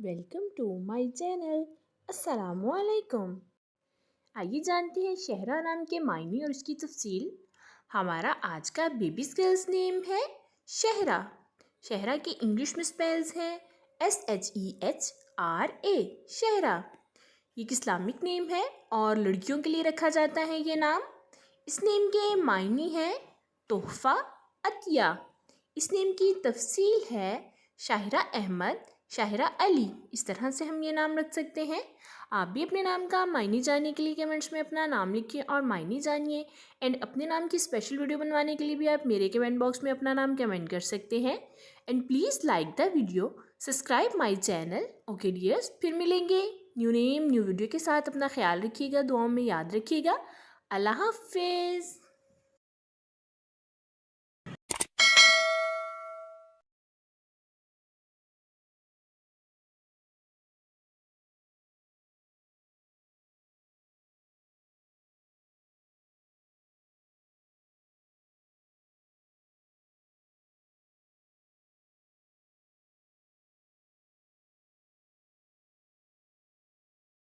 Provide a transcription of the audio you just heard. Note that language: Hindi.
Welcome to my channel. अस्सलामुअलैकुम। आइए जानते हैं शहरा नाम के मायने और उसकी तफसील। हमारा आज का बेबी गर्ल्स नेम है शहरा। शहरा की इंग्लिश में स्पेल्स है SHEHRA, शहरा। ये एक इस्लामिक नेम है और लड़कियों के लिए रखा जाता है ये नाम। इस नेम के मायने हैं तोहफ़ा, अतिया। इस नेम की तफसील है शाहिरा अहमद, शाहिरा अली। इस तरह से हम ये नाम रख सकते हैं। आप भी अपने नाम का मायने जानने के लिए कमेंट्स में अपना नाम लिखिए और मायने जानिए। एंड अपने नाम की स्पेशल वीडियो बनवाने के लिए भी आप मेरे कमेंट बॉक्स में अपना नाम कमेंट कर सकते हैं। And please like the video, subscribe my channel. Okay dears, फिर मिलेंगे न्यू नेम न्यू वीडियो के साथ। अपना ख्याल रखिएगा, दुआओं में याद रखिएगा। अल्लाह हाफिज़।